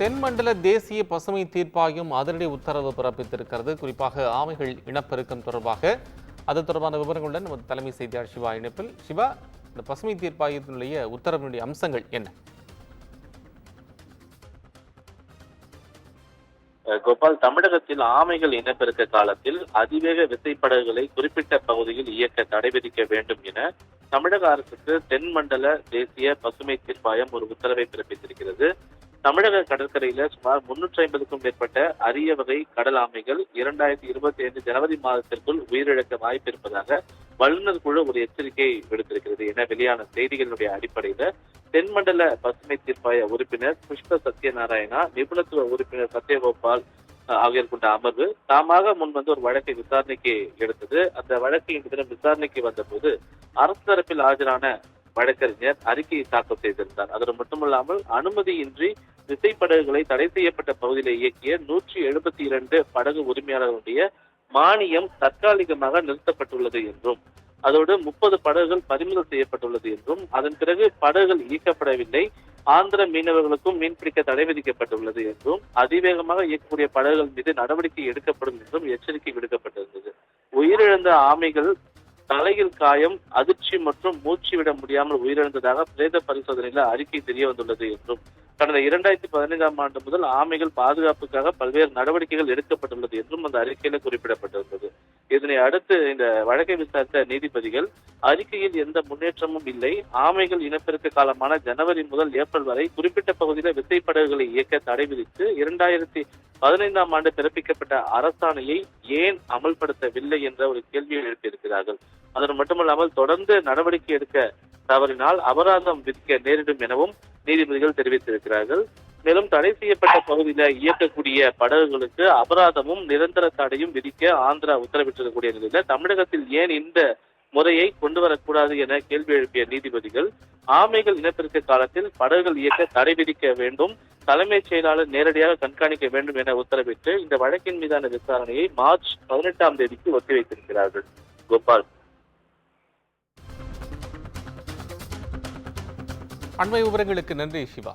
தென்மண்டல தேசிய பசுமை தீர்ப்பாயம் அதிரடி உத்தரவு பிறப்பித்திருக்கிறது. குறிப்பாக ஆமைகள் இனப்பெருக்கம் தொடர்பாக அது தொடர்பான விவரங்களுடன் நமது தலைமை செய்தியாளர் சிவா இணைப்பில். சிவா, இந்த பசுமை தீர்ப்பாயத்தினுடைய உத்தரவினுடைய அம்சங்கள் என்ன? கோபால், தமிழகத்தில் ஆமைகள் இனப்பெருக்க காலத்தில் அதிவேக விசைப்படகுகளை குறிப்பிட்ட பகுதியில் இயக்க தடை விதிக்க வேண்டும் என தமிழக அரசுக்கு தென்மண்டல தேசிய பசுமை தீர்ப்பாயம் ஒரு உத்தரவை பிறப்பித்திருக்கிறது. தமிழக கடற்கரையில சுமார் 350க்கும் மேற்பட்ட அரிய வகை கடல் ஆமைகள் 2025 ஜனவரி மாதத்திற்குள் உயிரிழக்க வாய்ப்பு இருப்பதாக வல்லுநர் குழு ஒரு எச்சரிக்கை விடுத்திருக்கிறது என வெளியான செய்திகளுடைய அடிப்படையில தென்மண்டல பசுமை தீர்ப்பாய உறுப்பினர் புஷ்ப சத்யநாராயணா, நிபுணத்துவ உறுப்பினர் சத்யகோபால் ஆகியோர் கொண்ட அமர்வு தாமாக முன்வந்து ஒரு வழக்கை விசாரணைக்கு எடுத்தது. அந்த வழக்கு இன்று தினம் விசாரணைக்கு வந்தபோது அரசு தரப்பில் ஆஜரான வழக்கறிஞர் அறிக்கையை தாக்கல் செய்திருந்தார். அதோடு மட்டுமல்லாமல் அனுமதியின்றி விசைப்படகுகளை தடை செய்யப்பட்ட பகுதியில் இயக்கிய 172 படகு உரிமையாளர்களுடைய மானியம் தற்காலிகமாக நிறுத்தப்பட்டுள்ளது என்றும், அதோடு 30 படகுகள் பறிமுதல் செய்யப்பட்டுள்ளது என்றும், அதன் பிறகு படகுகள் இயக்கப்படவில்லை, ஆந்திர மீனவர்களுக்கும் மீன்பிடிக்க தடை விதிக்கப்பட்டுள்ளது என்றும், அதிவேகமாக இயக்கக்கூடிய படகுகள் மீது நடவடிக்கை எடுக்கப்படும் என்றும் எச்சரிக்கை விடுக்கப்பட்டிருந்தது. உயிரிழந்த ஆமைகள் தலையில் காயம், அதிர்ச்சி மற்றும் மூச்சு விட முடியாமல் உயிரிழந்ததாக பிரேத பரிசோதனையில் அறிக்கை தெரிய வந்துள்ளது என்றும், கடந்த 2015ஆம் ஆண்டு முதல் ஆமைகள் பாதுகாப்புக்காக பல்வேறு நடவடிக்கைகள் எடுக்கப்பட்டுள்ளது என்றும் அந்த அறிக்கையில குறிப்பிடப்பட்டிருந்தது. இதனை அடுத்து இந்த வழக்கை விசாரித்த நீதிபதிகள் அறிக்கையில் எந்த முன்னேற்றமும் இல்லை, ஆமைகள் இனப்பெருக்க காலமான ஜனவரி முதல் ஏப்ரல் வரை குறிப்பிட்ட பகுதியில் விசைப்படகுகளை இயக்க தடை விதித்து 2015ஆம் ஆண்டு பிறப்பிக்கப்பட்ட அரசாணையை ஏன் அமல்படுத்தவில்லை என்ற ஒரு கேள்வியை எழுப்பியிருக்கிறார்கள். அதோடு மட்டுமல்லாமல் தொடர்ந்து நடவடிக்கை எடுக்க தவறினால் அபராதம் விதிக்க நேரிடும் எனவும் நீதிபதிகள் தெரிவித்திருக்கிறார்கள். மேலும் தடை செய்யப்பட்ட பகுதியில இயக்கக்கூடிய படகுகளுக்கு அபராதமும் நிரந்தர தடையும் விதிக்க ஆந்திரா உத்தரவிட்டிருக்கக்கூடிய நிலையில தமிழகத்தில் ஏன் இந்த முறையை கொண்டு வரக்கூடாது என கேள்வி எழுப்பிய நீதிபதிகள் ஆமைகள் இனப்பெருக்க காலத்தில் படகுகள் இயக்க தடை விதிக்க வேண்டும், தலைமைச் செயலாளர் நேரடியாக கண்காணிக்க வேண்டும் என உத்தரவிட்டு இந்த வழக்கின் மீதான விசாரணையை மார்ச் 18ஆம் தேதிக்கு ஒத்திவைத்திருக்கிறார்கள். கோபால், அண்மை விவரங்களுக்கு நன்றி சிவா.